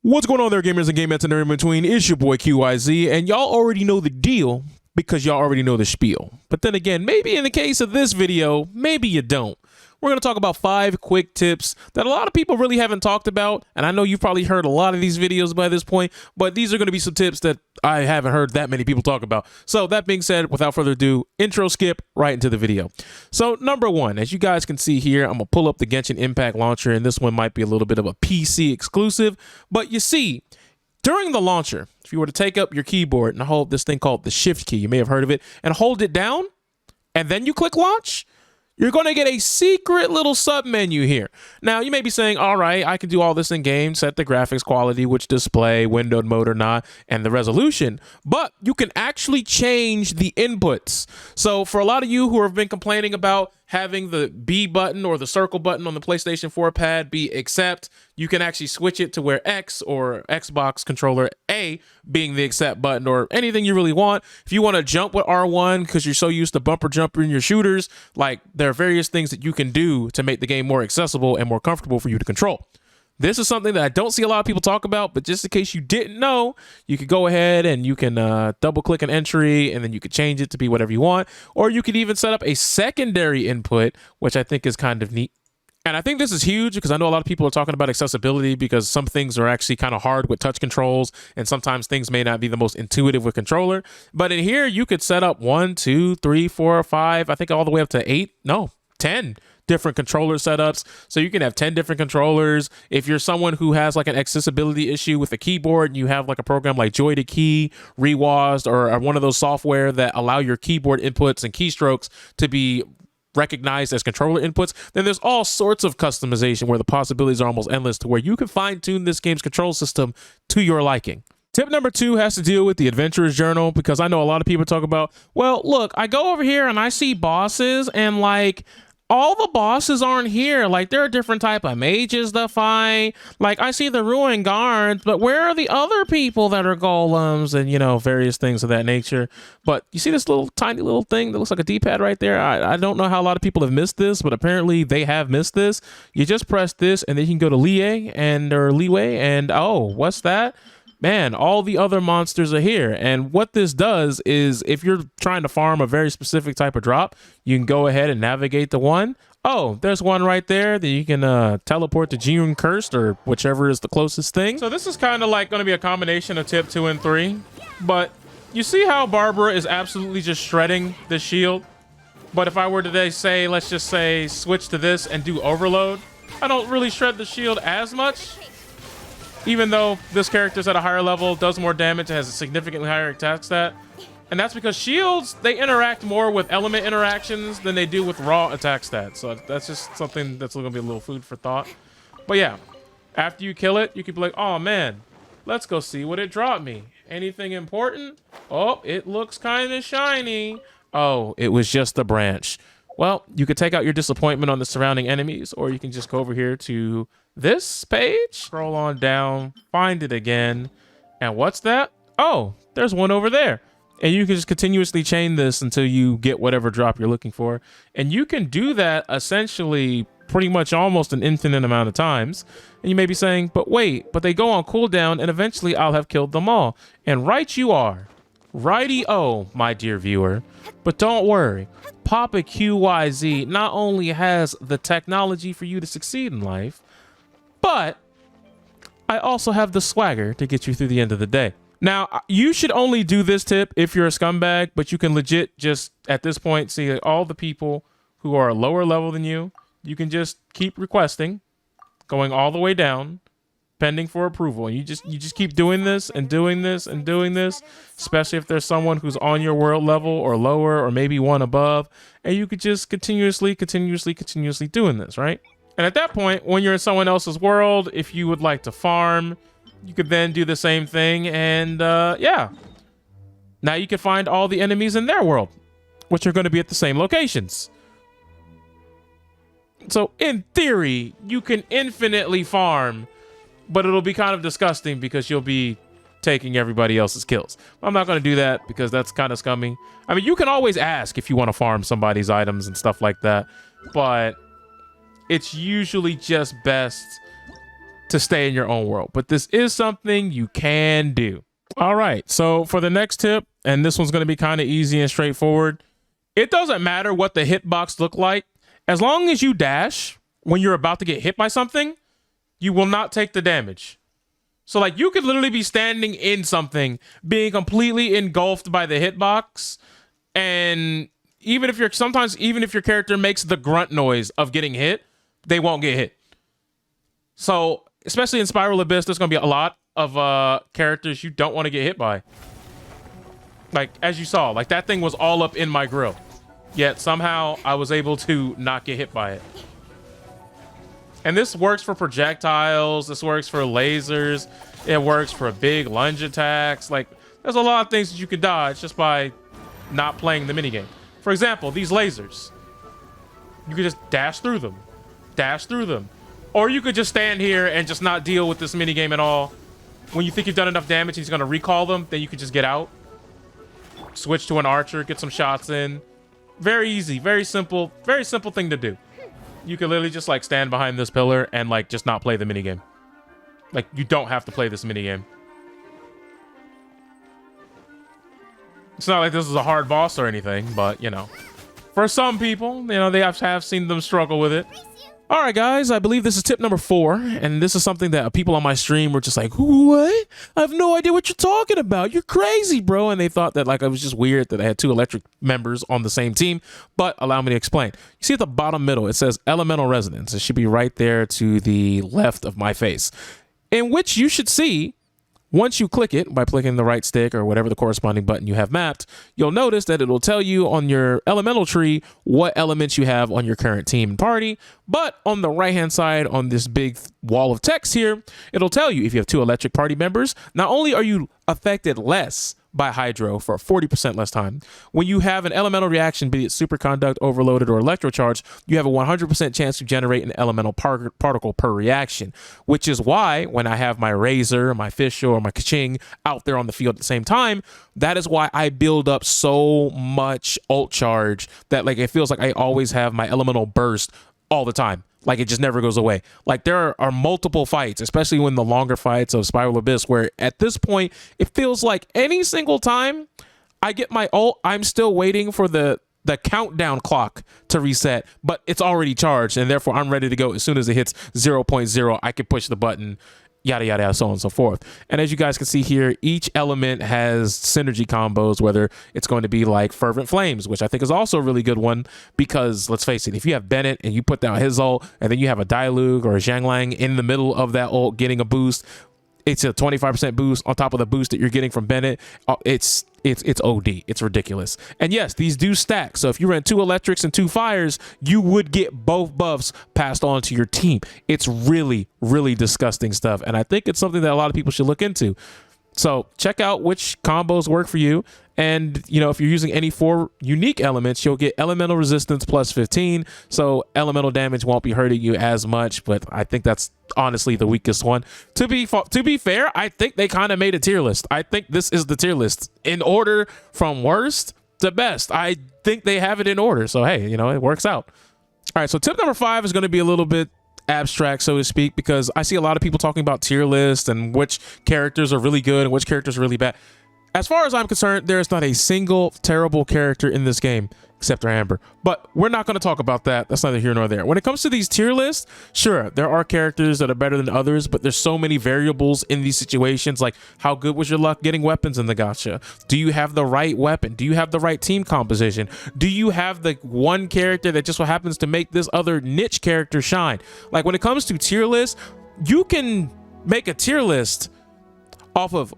What's going on there, gamers and gamettes and everyone in between? It's your boy QYZ, and y'all already know the deal because y'all already know the spiel. But then again, maybe in the case of this video, maybe you don't. We're going to talk about 5 quick tips that a lot of people really haven't talked about, and I know you've probably heard a lot of these videos by this point, but these are going to be some tips that I haven't heard that many people talk about. So that being said, without further ado, intro skip right into the video. So number 1, as you guys can see here, I'm going to pull up the Genshin Impact launcher, and this one might be a little bit of a PC exclusive, but you see, during the launcher, if you were to take up your keyboard and hold this thing called the shift key, you may have heard of it, and hold it down, and then you click launch, you're going to get a secret little sub menu here. Now, you may be saying, all right, I can do all this in game, set the graphics quality, which display, windowed mode or not, and the resolution, but you can actually change the inputs. So for a lot of you who have been complaining about having the B button or the circle button on the PlayStation 4 pad be accept, you can actually switch it to where X or Xbox controller A being the accept button or anything you really want. If you want to jump with R1 because you're so used to bumper jumper in your shooters, like there are various things that you can do to make the game more accessible and more comfortable for you to control. This is something that I don't see a lot of people talk about, but just in case you didn't know, you could go ahead and you can double click an entry and then you could change it to be whatever you want. Or you could even set up a secondary input, which I think is kind of neat. And I think this is huge because I know a lot of people are talking about accessibility because some things are actually kind of hard with touch controls and sometimes things may not be the most intuitive with controller. But in here, you could set up 1, 2, 3, 4, 5, I think all the way up to 10 different controller setups. So you can have 10 different controllers. If you're someone who has like an accessibility issue with a keyboard and you have like a program like Joy to Key, Rewazd, or one of those software that allow your keyboard inputs and keystrokes to be recognized as controller inputs, then there's all sorts of customization where the possibilities are almost endless to where you can fine tune this game's control system to your liking. Tip number 2 has to deal with the adventurer's journal because I know a lot of people talk about, well, look, I go over here and I see bosses and like, all the bosses aren't here. Like, there are different type of mages to fight. Like, I see the ruined guards, but where are the other people that are golems and, you know, various things of that nature. But you see this little tiny little thing that looks like a D-pad right there? I don't know how a lot of people have missed this, but apparently they have missed this. You just press this and then you can go to Leeway and oh, what's that? Man, all the other monsters are here. And what this does is if you're trying to farm a very specific type of drop, you can go ahead and navigate to one. Oh, there's one right there that you can teleport to June Cursed or whichever is the closest thing. So this is kind of like going to be a combination of tip 2 and 3. But you see how Barbara is absolutely just shredding the shield? But if I were to say, let's just say, switch to this and do overload, I don't really shred the shield as much. Even though this character's at a higher level, does more damage, has a significantly higher attack stat. And that's because shields, they interact more with element interactions than they do with raw attack stats. So that's just something that's going to be a little food for thought. But yeah, after you kill it, you can be like, oh man, let's go see what it dropped me. Anything important? Oh, it looks kind of shiny. Oh, it was just a branch. Well, you could take out your disappointment on the surrounding enemies, or you can just go over here to this page, scroll on down, find it again. And what's that? Oh, there's one over there. And you can just continuously chain this until you get whatever drop you're looking for. And you can do that essentially pretty much almost an infinite amount of times. And you may be saying, but wait, but they go on cooldown and eventually I'll have killed them all. And right you are. Righty-o, my dear viewer. But don't worry, Papa QYZ not only has the technology for you to succeed in life, but I also have the swagger to get you through the end of the day. Now, you should only do this tip if you're a scumbag, but you can legit just, at this point, see all the people who are lower level than you. You can just keep requesting, going all the way down, pending for approval. And you just keep doing this and doing this and doing this, especially if there's someone who's on your world level or lower or maybe one above. And you could just continuously doing this, right? And at that point, when you're in someone else's world, if you would like to farm, you could then do the same thing. And yeah, now you can find all the enemies in their world, which are going to be at the same locations. So in theory, you can infinitely farm, but it'll be kind of disgusting because you'll be taking everybody else's kills. I'm not going to do that because that's kind of scummy. I mean, you can always ask if you want to farm somebody's items and stuff like that, but it's usually just best to stay in your own world. But this is something you can do. All right, so for the next tip, and this one's going to be kind of easy and straightforward, it doesn't matter what the hitbox look like. As long as you dash when you're about to get hit by something, you will not take the damage. So like you could literally be standing in something, being completely engulfed by the hitbox, and even if your character makes the grunt noise of getting hit, they won't get hit. So especially in Spiral Abyss, there's going to be a lot of characters you don't want to get hit by. Like as you saw, like that thing was all up in my grill, yet somehow I was able to not get hit by it. And this works for projectiles, this works for lasers, it works for big lunge attacks. Like there's a lot of things that you could dodge just by not playing the minigame. For example, these lasers, you could just dash through them, or you could just stand here and just not deal with this minigame at all. When you think you've done enough damage, he's going to recall them, then you could just get out, switch to an archer, get some shots in. Very easy, very simple thing to do. You could literally just like stand behind this pillar and like just not play the minigame. Like you don't have to play this minigame. It's not like this is a hard boss or anything, but you know, for some people, you know, they have seen them struggle with it. All right, guys, I believe this is tip number 4, and this is something that people on my stream were just like, what? I have no idea what you're talking about. You're crazy, bro. And they thought that like it was just weird that I had 2 electric members on the same team, but allow me to explain. You see at the bottom middle, it says elemental resonance. It should be right there to the left of my face, in which you should see, once you click it by clicking the right stick or whatever the corresponding button you have mapped, you'll notice that it'll tell you on your elemental tree what elements you have on your current team and party. But on the right-hand side on this big wall of text here, it'll tell you if you have 2 electric party members, not only are you affected less by hydro for 40% less time, when you have an elemental reaction, be it superconduct, overloaded, or electrocharge, you have a 100% chance to generate an elemental particle per reaction, which is why when I have my Razor, my Fischl, or my Kaching out there on the field at the same time, that is why I build up so much ult charge that like it feels like I always have my elemental burst all the time. Like it just never goes away. Like there are multiple fights, especially when the longer fights of Spiral Abyss, where at this point, it feels like any single time I get my ult, I'm still waiting for the countdown clock to reset, but it's already charged. And therefore I'm ready to go. As soon as it hits 0.0, I can push the button, yada, yada, yada, so on and so forth. And as you guys can see here, each element has synergy combos, whether it's going to be like Fervent Flames, which I think is also a really good one, because let's face it, if you have Bennett and you put down his ult, and then you have a Diluc or a Zhanglang in the middle of that ult getting a boost, it's a 25% boost on top of the boost that you're getting from Bennett. It's OD. It's ridiculous. And yes, these do stack. So if you ran 2 electrics and 2 fires, you would get both buffs passed on to your team. It's really, really disgusting stuff. And I think it's something that a lot of people should look into. So check out which combos work for you. And, you know, if you're using any 4 unique elements, you'll get elemental resistance plus 15. So elemental damage won't be hurting you as much. But I think that's honestly the weakest one. To be fair, I think they kind of made a tier list. I think this is the tier list in order from worst to best. I think they have it in order. So, hey, you know, it works out. All right. So tip number 5 is going to be a little bit abstract, so to speak, because I see a lot of people talking about tier lists and which characters are really good and which characters are really bad. As far as I'm concerned, there's not a single terrible character in this game except for Amber. But we're not going to talk about that. That's neither here nor there. When it comes to these tier lists, sure, there are characters that are better than others, but there's so many variables in these situations, like how good was your luck getting weapons in the gacha? Do you have the right weapon? Do you have the right team composition? Do you have the one character that just so happens to make this other niche character shine? Like when it comes to tier lists, you can make a tier list off of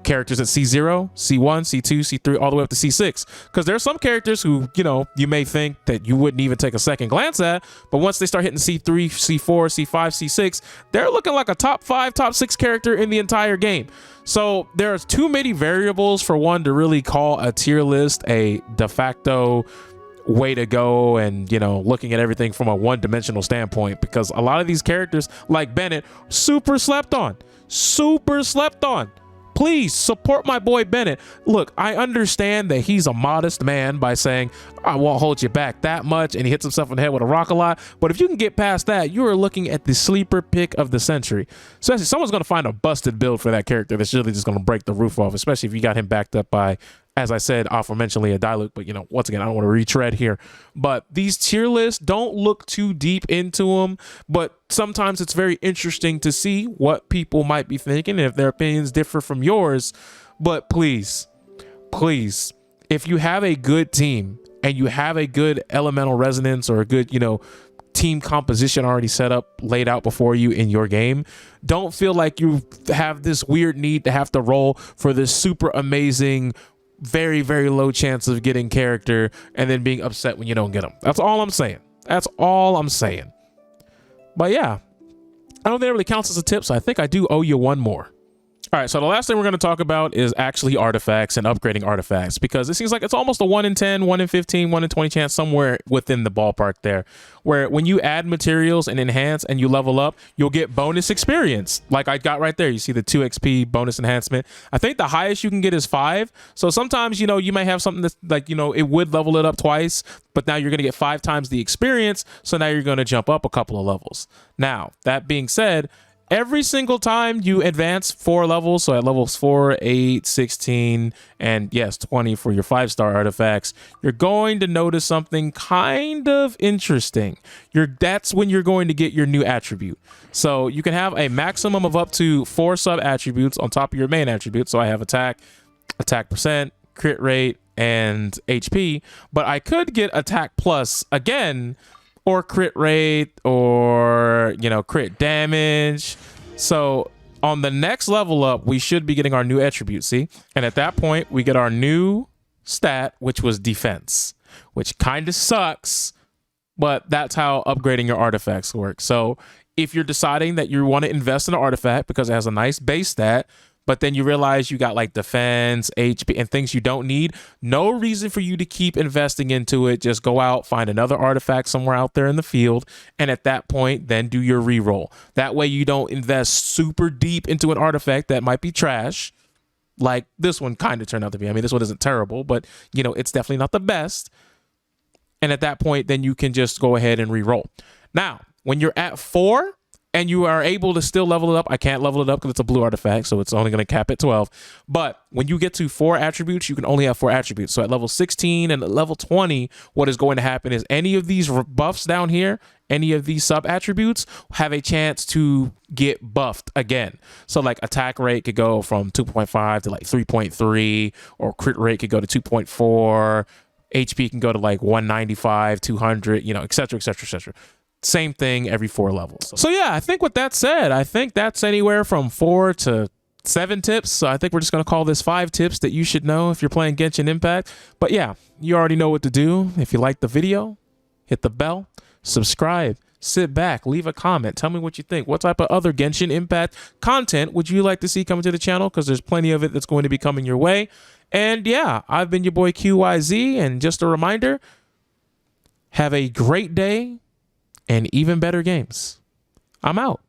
characters at C0, C1, C2, C3, all the way up to C6. Because there are some characters who, you know, you may think that you wouldn't even take a second glance at, but once they start hitting C3, C4, C5, C6, they're looking like a top 5, top 6 character in the entire game. So there's too many variables for one to really call a tier list a de facto way to go, and, you know, looking at everything from a one-dimensional standpoint, because a lot of these characters like Bennett super slept on. Please support my boy Bennett. Look, I understand that he's a modest man by saying, I won't hold you back that much, and he hits himself in the head with a rock a lot. But if you can get past that, you are looking at the sleeper pick of the century. Especially someone's going to find a busted build for that character that's really just going to break the roof off, especially if you got him backed up by, as I said, aforementionedly a Diluc. But, you know, once again, I don't want to retread here. But these tier lists, don't look too deep into them. But sometimes it's very interesting to see what people might be thinking, if their opinions differ from yours. But please, please, if you have a good team and you have a good elemental resonance or a good, you know, team composition already set up, laid out before you in your game, don't feel like you have this weird need to have to roll for this super amazing, very, very low chance of getting character and then being upset when you don't get them. That's all I'm saying. That's all I'm saying. But yeah, I don't think it really counts as a tip, so I think I do owe you one more. All right, so the last thing we're going to talk about is actually artifacts and upgrading artifacts, because it seems like it's almost a 1 in 10, 1 in 15, 1 in 20 chance somewhere within the ballpark there, where when you add materials and enhance and you level up, you'll get bonus experience. Like I got right there, you see the 2 XP bonus enhancement. I think the highest you can get is 5. So sometimes, you know, you may have something that's like, you know, it would level it up twice, but now you're going to get 5 times the experience. So now you're going to jump up a couple of levels. Now, that being said, every single time you advance 4 levels, so at levels 4, 8, 16, and yes, 20 for your 5-star artifacts, you're going to notice something kind of interesting. That's when you're going to get your new attribute. So you can have a maximum of up to 4 sub attributes on top of your main attribute. So I have attack percent, crit rate, and HP, but I could get attack plus again, or crit rate, or, you know, crit damage. So on the next level up, we should be getting our new attribute, see? And at that point, we get our new stat, which was defense, which kind of sucks, but that's how upgrading your artifacts work. So if you're deciding that you want to invest in an artifact because it has a nice base stat, but then you realize you got like defense, HP, and things you don't need, no reason for you to keep investing into it. Just go out, find another artifact somewhere out there in the field, and at that point, then do your reroll. That way you don't invest super deep into an artifact that might be trash, like this one kind of turned out to be. I mean, this one isn't terrible, but, you know, it's definitely not the best. And at that point, then you can just go ahead and reroll. Now, when you're at 4, and you are able to still level it up. I can't level it up because it's a blue artifact, so it's only going to cap at 12. But when you get to 4 attributes, you can only have 4 attributes. So at level 16 and at level 20, what is going to happen is any of these buffs down here, any of these sub attributes have a chance to get buffed again. So like attack rate could go from 2.5 to like 3.3, or crit rate could go to 2.4. HP can go to like 195, 200, you know, et cetera, et cetera, et cetera. Same thing every 4 levels. So yeah, I think with that said, I think that's anywhere from 4 to 7 tips. So I think we're just going to call this 5 tips that you should know if you're playing Genshin Impact. But yeah, you already know what to do. If you like the video, hit the bell, subscribe, sit back, leave a comment. Tell me what you think. What type of other Genshin Impact content would you like to see coming to the channel? Because there's plenty of it that's going to be coming your way. And yeah, I've been your boy QYZ. And just a reminder, have a great day and even better games. I'm out.